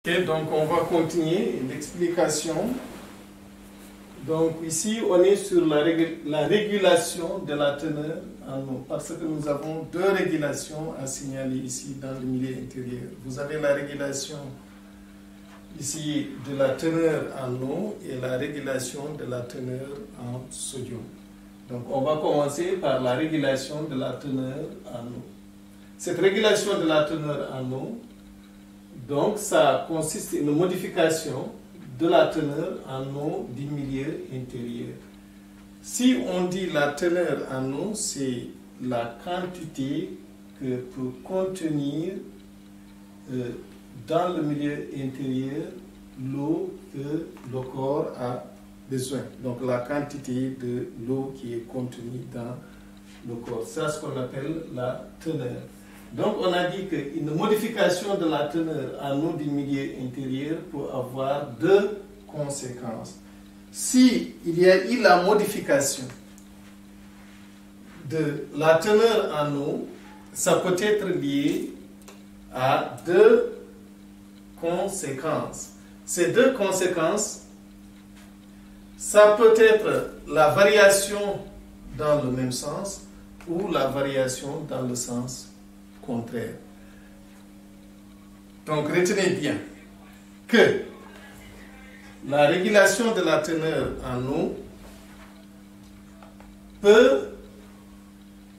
Et donc on va continuer l'explication. Donc ici on est sur la régulation de la teneur en eau, parce que nous avons deux régulations à signaler ici dans le milieu intérieur. Vous avez la régulation ici de la teneur en eau et la régulation de la teneur en sodium. Donc on va commencer par la régulation de la teneur en eau. Cette régulation de la teneur en eau, donc ça consiste en une modification de la teneur en eau du milieu intérieur. Si on dit la teneur en eau, c'est la quantité que peut contenir dans le milieu intérieur l'eau que le corps a besoin. Donc la quantité de l'eau qui est contenue dans le corps. C'est ce qu'on appelle la teneur. Donc on a dit qu'une modification de la teneur en eau du milieu intérieur peut avoir deux conséquences. Si il y a eu la modification de la teneur en eau, ça peut être lié à deux conséquences. Ces deux conséquences, ça peut être la variation dans le même sens ou la variation dans le sens contraire. Donc retenez bien que la régulation de la teneur en eau peut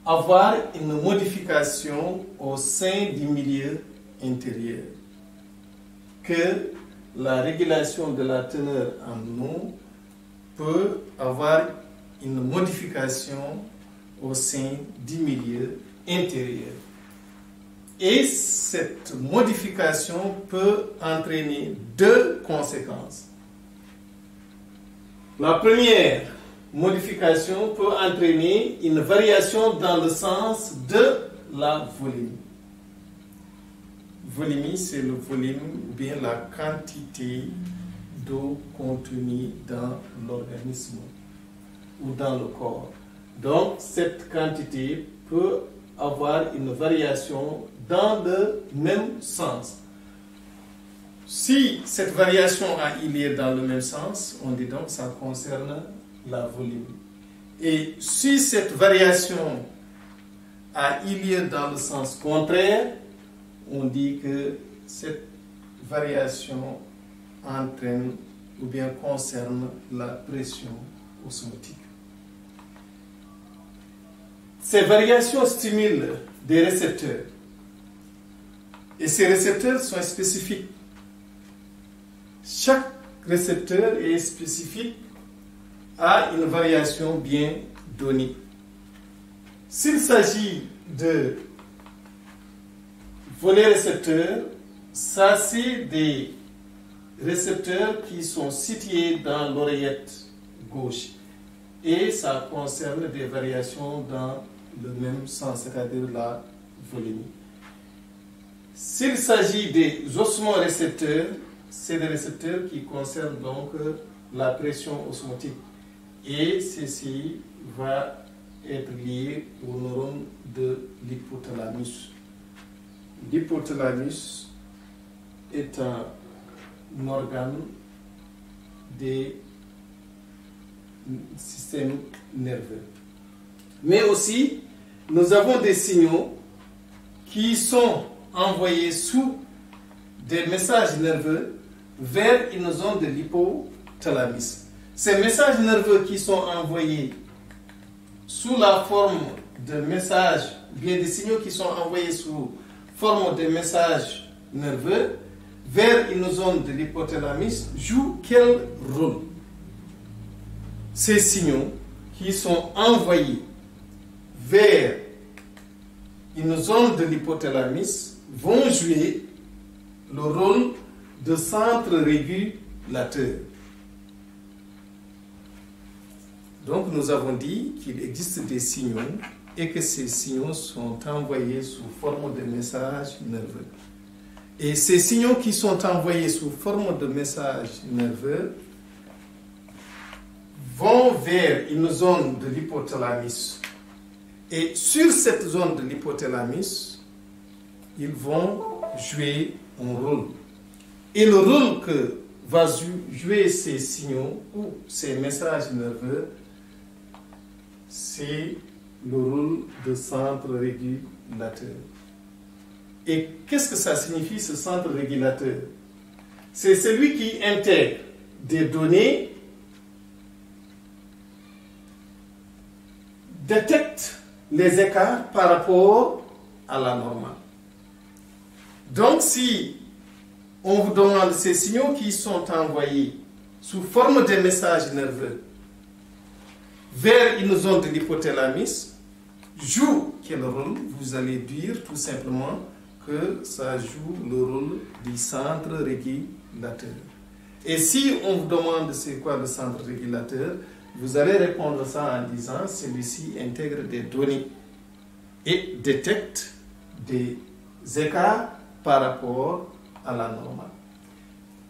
avoir une modification au sein du milieu intérieur. Que la régulation de la teneur en eau peut avoir une modification au sein du milieu intérieur. Et cette modification peut entraîner deux conséquences. La première modification peut entraîner une variation dans le sens de la volume. Volume, c'est le volume ou bien la quantité d'eau contenue dans l'organisme ou dans le corps. Donc, cette quantité peut avoir une variation dans le même sens. Si cette variation a eu lieu dans le même sens, on dit donc que ça concerne la volume. Et si cette variation a eu lieu dans le sens contraire, on dit que cette variation entraîne ou bien concerne la pression osmotique. Ces variations stimulent des récepteurs. Et ces récepteurs sont spécifiques. Chaque récepteur est spécifique à une variation bien donnée. S'il s'agit de volets récepteurs, ça c'est des récepteurs qui sont situés dans l'oreillette gauche. Et ça concerne des variations dans le même sens, c'est-à-dire la volémie. S'il s'agit des osmorécepteurs, c'est des récepteurs qui concernent donc la pression osmotique. Et ceci va être lié au neurone de l'hypothalamus. L'hypothalamus est un organe des systèmes nerveux. Mais aussi, nous avons des signaux qui sont envoyés sous des messages nerveux vers une zone de l'hypothalamus. Ces messages nerveux qui sont envoyés sous la forme de messages, bien des signaux qui sont envoyés sous forme de messages nerveux vers une zone de l'hypothalamus jouent quel rôle? Ces signaux qui sont envoyés vers une zone de l'hypothalamus vont jouer le rôle de centre régulateur. Donc nous avons dit qu'il existe des signaux et que ces signaux sont envoyés sous forme de messages nerveux. Et ces signaux qui sont envoyés sous forme de messages nerveux vont vers une zone de l'hypothalamus. Et sur cette zone de l'hypothalamus, ils vont jouer un rôle. Et le rôle que va jouer ces signaux ou ces messages nerveux, c'est le rôle de centre régulateur. Et qu'est-ce que ça signifie, ce centre régulateur? C'est celui qui intègre des données, détecte les écarts par rapport à la normale. Donc, si on vous demande ces signaux qui sont envoyés sous forme de messages nerveux vers une zone de l'hypothalamus, joue quel rôle? Vous allez dire tout simplement que ça joue le rôle du centre régulateur. Et si on vous demande c'est quoi le centre régulateur, vous allez répondre ça en disant celui-ci intègre des données et détecte des écarts par rapport à la normale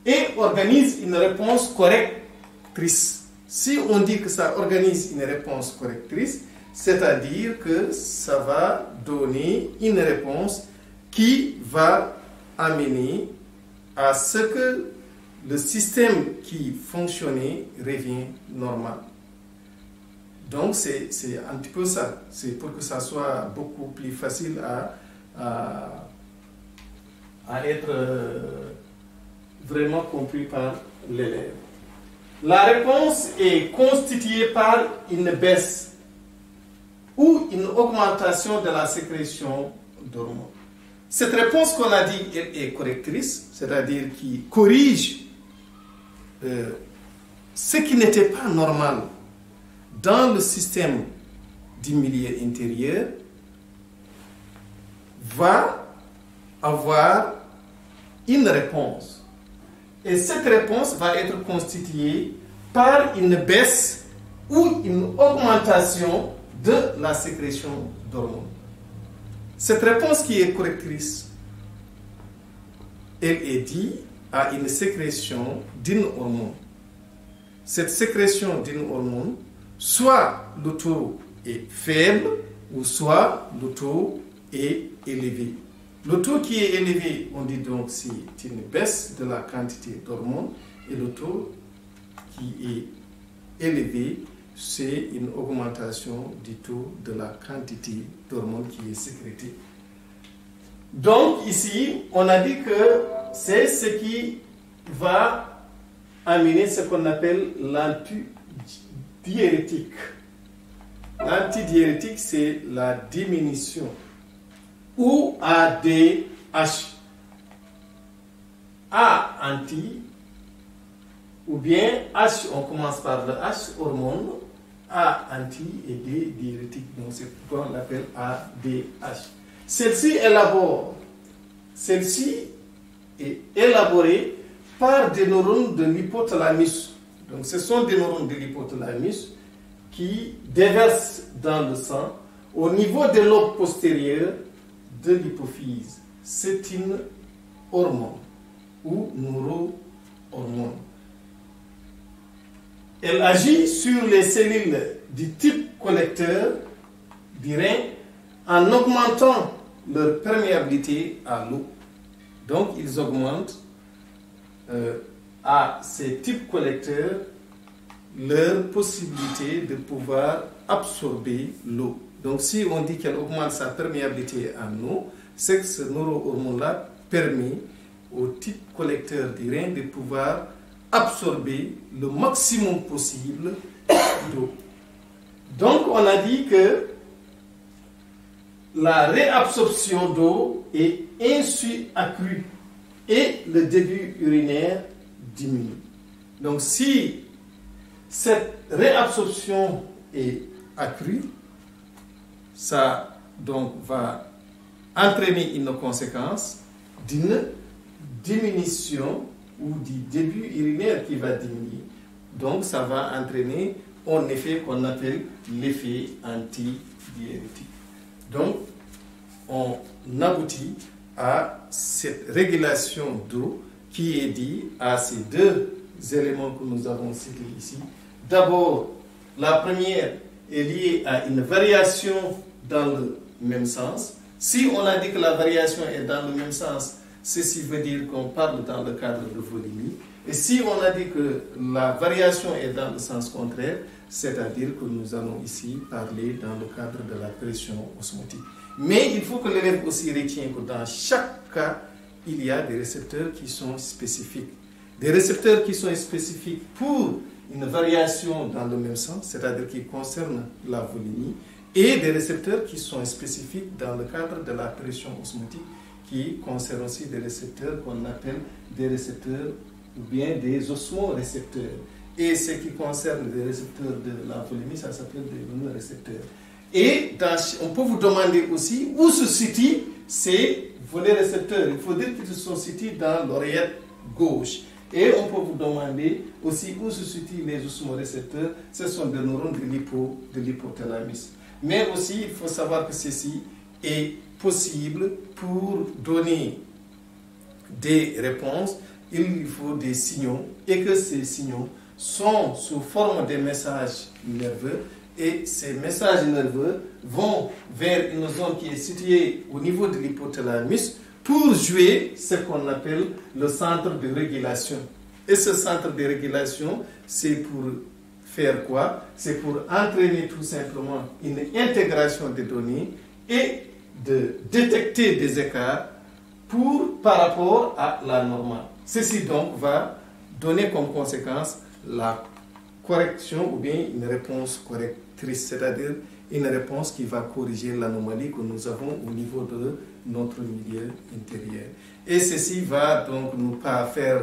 et organise une réponse correctrice. Si on dit que ça organise une réponse correctrice, c'est-à-dire que ça va donner une réponse qui va amener à ce que le système qui fonctionnait revient normal. Donc c'est un petit peu ça. C'est pour que ça soit beaucoup plus facile à être vraiment compris par l'élève. La réponse est constituée par une baisse ou une augmentation de la sécrétion d'hormones. Cette réponse qu'on a dit est correctrice, c'est-à-dire qui corrige ce qui n'était pas normal dans le système du milieu intérieur, va avoir une réponse. Et cette réponse va être constituée par une baisse ou une augmentation de la sécrétion d'hormones. Cette réponse qui est correctrice, elle est due à une sécrétion d'une hormone. Cette sécrétion d'une hormone, soit le taux est faible ou soit le taux est élevé. Le taux qui est élevé, on dit donc c'est une baisse de la quantité d'hormones, et le taux qui est élevé, c'est une augmentation du taux de la quantité d'hormones qui est sécrétée. Donc ici, on a dit que c'est ce qui va amener ce qu'on appelle l'antidiurétique. L'antidiurétique, c'est la diminution ou ADH. A, anti, ou bien H, on commence par le H, hormone, A, anti et D, diurétique. Donc c'est pourquoi on l'appelle ADH. Celle-ci est élaborée par des neurones de l'hypothalamus. Donc ce sont des neurones de l'hypothalamus qui déversent dans le sang au niveau des lobes postérieurs de l'hypophyse. C'est une hormone ou neurohormone. Elle agit sur les cellules du type collecteur du rein en augmentant leur perméabilité à l'eau. Donc ils augmentent à ces types collecteurs leur possibilité de pouvoir absorber l'eau. Donc si on dit qu'elle augmente sa perméabilité en eau, c'est que ce neurohormone-là permet au type collecteur du rein de pouvoir absorber le maximum possible d'eau. Donc on a dit que la réabsorption d'eau est ainsi accrue et le débit urinaire diminue. Donc si cette réabsorption est accrue, ça donc va entraîner une conséquence d'une diminution ou du débit urinaire qui va diminuer. Donc ça va entraîner un effet qu'on appelle l'effet antidiurétique. Donc on aboutit à cette régulation d'eau qui est due à ces deux éléments que nous avons cités ici. D'abord, la première est liée à une variation dans le même sens. Si on a dit que la variation est dans le même sens, ceci veut dire qu'on parle dans le cadre de volémie. Et si on a dit que la variation est dans le sens contraire, c'est-à-dire que nous allons ici parler dans le cadre de la pression osmotique. Mais il faut que l'élève aussi retienne que dans chaque cas, il y a des récepteurs qui sont spécifiques. Des récepteurs qui sont spécifiques pour une variation dans le même sens, c'est-à-dire qui concernent la volémie, et des récepteurs qui sont spécifiques dans le cadre de la pression osmotique, qui concernent aussi des récepteurs qu'on appelle des récepteurs ou bien des osmorécepteurs. Et ce qui concerne les récepteurs de la volémie, ça s'appelle des monorécepteurs. Et on peut vous demander aussi où se situent ces récepteurs. Il faut dire qu'ils sont situés dans l'oreillette gauche. Et on peut vous demander aussi où se situent les osmorécepteurs. Ce sont des neurones de l'hypothalamus. Mais aussi, il faut savoir que ceci est possible pour donner des réponses. Il faut des signaux et que ces signaux sont sous forme de messages nerveux. Et ces messages nerveux vont vers une zone qui est située au niveau de l'hypothalamus pour jouer ce qu'on appelle le centre de régulation. Et ce centre de régulation, c'est pour faire quoi? C'est pour entraîner tout simplement une intégration des données et de détecter des écarts par rapport à la normale. Ceci donc va donner comme conséquence la correction ou bien une réponse correctrice, c'est-à-dire une réponse qui va corriger l'anomalie que nous avons au niveau de notre milieu intérieur. Et ceci va donc nous faire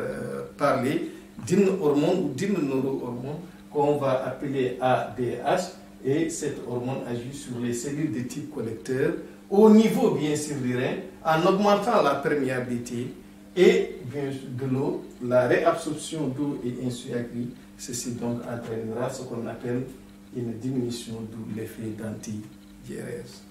parler d'une hormone ou d'une neurohormone qu'on va appeler ADH, et cette hormone agit sur les cellules de type collecteur au niveau bien sûr du rein en augmentant la perméabilité et bien sûr de l'eau, la réabsorption d'eau et ainsi de suite. Ceci donc entraînera ce qu'on appelle une diminution de l'effet d'antidiurèse.